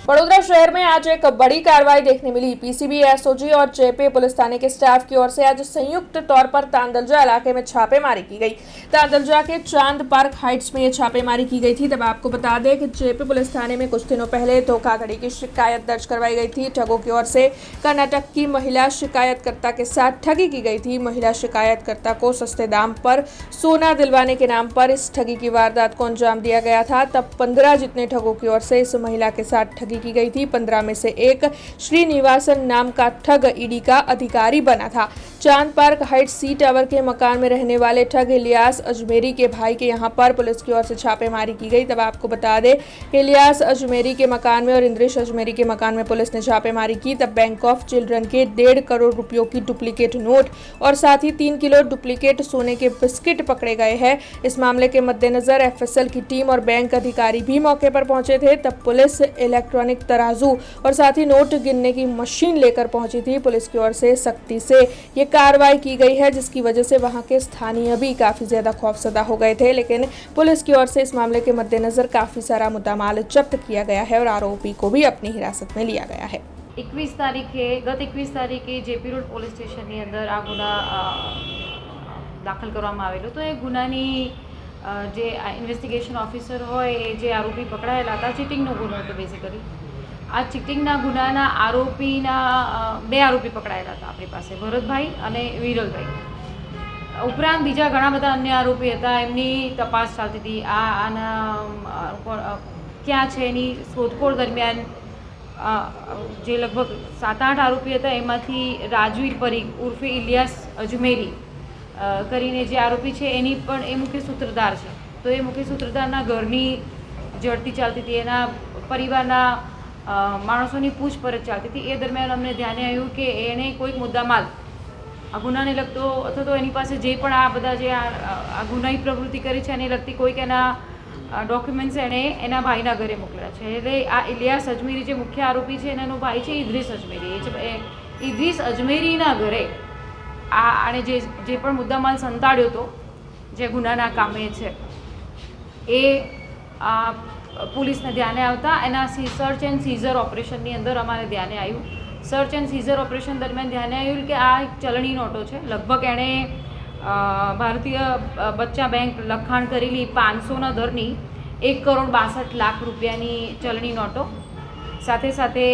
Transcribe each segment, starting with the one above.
बड़ोदरा शहर में आज एक बड़ी कार्रवाई देखने मिली। पीसीबी, एसओजी और जेपी पुलिस थाने के स्टाफ की ओर से आज संयुक्त तौर पर तांदलजा इलाके में छापेमारी की गई। तांदलजा के चांद पार्क हाइट्स में ये छापेमारी की गई थी। तब आपको बता दें कि जेपी पुलिस थाने में कुछ दिनों पहले धोखाधड़ी की शिकायत दर्ज करवाई गई थी। ठगों की ओर से कर्नाटक की महिला शिकायतकर्ता के साथ ठगी की गई थी। महिला शिकायतकर्ता को सस्ते दाम पर सोना दिलवाने के नाम पर इस ठगी की वारदात को अंजाम दिया गया था। तब 15 जितने ठगों की ओर से इस महिला के साथ ठगी की गई थी। 15 में से एक श्रीनिवासन नाम का ठग ईडी का अधिकारी बना था। चांद पार्क हाइट सी टावर के मकान में रहने वाले ठग इलियास अजमेरी के भाई के यहां पर पुलिस की ओर से छापेमारी की गई। तब आपको बता दें इलियास अजमेरी के मकान में और इंद्रेश अजमेरी के मकान में पुलिस ने छापेमारी की। तब बैंक ऑफ चिल्ड्रन के 1.5 करोड़ रुपयों की डुप्लीकेट नोट और साथ ही 3 किलो डुप्लीकेट सोने के बिस्किट पकड़े गए हैं। इस मामले के मद्देनजर एफएसएल की टीम और बैंक अधिकारी भी मौके पर पहुंचे थे। तब पुलिस इलेक्ट्रॉनिक तराजू और साथ ही नोट गिनने की मशीन लेकर पहुंची थी। पुलिस की ओर से सख्ती से ये कार्रवाई की गई है, जिसकी वजह से वहां के स्थानीय भी काफी ज्यादा खौफजदा हो गए थे। लेकिन पुलिस की ओर से इस मामले के मद्देनजर काफी सारा मुद्दामाल जब्त किया गया है और आरोपी को भी अपनी हिरासत में लिया गया है। 21 તારીખે ગત 21 તારીખે જેપી રોડ પોલીસ સ્ટેશનની અંદર આ ગુના દાખલ કરવામાં આવેલો. તો એ ગુનાની જે ઇન્વેસ્ટિગેશન ઓફિસર હોય એ જે આરોપી પકડાયેલા હતા, ચીટિંગનો ગુનો હતો બેઝિકલી. આ ચીટિંગના ગુનાના આરોપીના 2 આરોપી પકડાયેલા હતા આપણી પાસે, ભરતભાઈ અને વિરલભાઈ. ઉપરાંત બીજા ઘણા બધા અન્ય આરોપી હતા, એમની તપાસ ચાલતી હતી. આના ક્યાં છે એની શોધખોળ દરમિયાન જે લગભગ 7-8 આરોપી હતા એમાંથી રાજવીર પરીખ ઉર્ફે ઇલિયાસ અજમેરી કરીને જે આરોપી છે એની પણ એ મુખ્ય સૂત્રધાર છે. તો એ મુખ્ય સૂત્રધારના ઘરની જડતી ચાલતી હતી, એના પરિવારના માણસોની પૂછપરછ ચાલતી હતી. એ દરમિયાન અમને ધ્યાને આવ્યું કે એણે કોઈક મુદ્દામાલ આ ગુનાને લગતો અથવા તો એની પાસે જે પણ આ બધા જે આ ગુનાહી પ્રવૃત્તિ કરી છે એને લગતી કોઈક એના ડોક્યુમેન્ટ્સ એણે એના ભાઈના ઘરે મોકલ્યા છે. એટલે આ ઇલિયાસ અજમેરી જે મુખ્ય આરોપી છે એનો ભાઈ છે ઇદ્રીસ અજમેરી. ઇદ્રીસ અજમેરીના ઘરે આણે જે પણ મુદ્દામાલ સંતાડ્યો હતો જે ગુનાના કામે છે એ પોલીસને ધ્યાને આવતા એના સર્ચ એન્ડ સીઝર ઓપરેશનની અંદર અમારે ધ્યાને આવ્યું. સર્ચ એન્ડ સીઝર ઓપરેશન દરમિયાન ધ્યાને આવ્યું કે આ એક ચલણી નોટો છે. લગભગ એણે ભારતીય બચ્ચા બેંક લખાણ કરેલી 500ના દરની 1,62,00,000 રૂપિયાની ચલણી નોટો, સાથે સાથે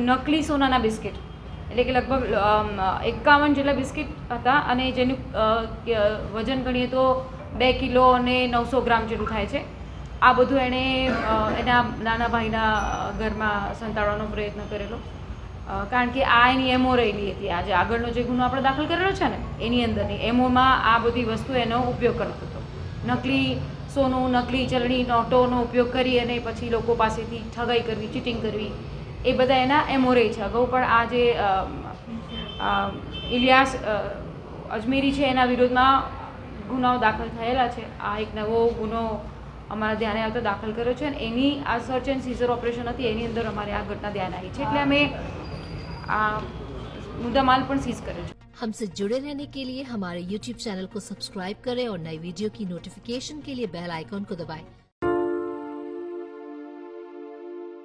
નકલી સોનાના બિસ્કિટ, એટલે કે લગભગ 51 જેટલા બિસ્કિટ હતા અને જેનું વજન ગણીએ તો 2 કિલો અને 900 ગ્રામ જેટલું થાય છે. આ બધું એણે એના નાના ભાઈના ઘરમાં સંતાડવાનો પ્રયત્ન કરેલો, કારણ કે આ એની એમઓ રહેલી હતી. આજે આગળનો જે ગુનો આપણે દાખલ કરેલો છે ને એની અંદરની એમઓમાં આ બધી વસ્તુ એનો ઉપયોગ કરતો હતો. નકલી સોનું, નકલી ચલણી નોટોનો ઉપયોગ કરી અને પછી લોકો પાસેથી ઠગાઈ કરવી, ચીટિંગ કરવી, એ બધા એના એમઓ રહી છે. અગાઉ પણ આ જે ઇલિયાસ અજમેરી છે એના વિરોધમાં ગુનાઓ દાખલ થયેલા છે. આ એક નવો ગુનો અમારા ધ્યાને આવતો દાખલ કર્યો છે અને એની આ સર્ચ એન્ડ સીઝર ઓપરેશન હતી એની અંદર અમારે આ ઘટના ધ્યાન આવી છે, એટલે અમે आ मुद्दामाल पर सीज करें. हमसे जुड़े रहने के लिए हमारे YouTube चैनल को सब्सक्राइब करें और नई वीडियो की नोटिफिकेशन के लिए बेल आइकॉन को दबाएं.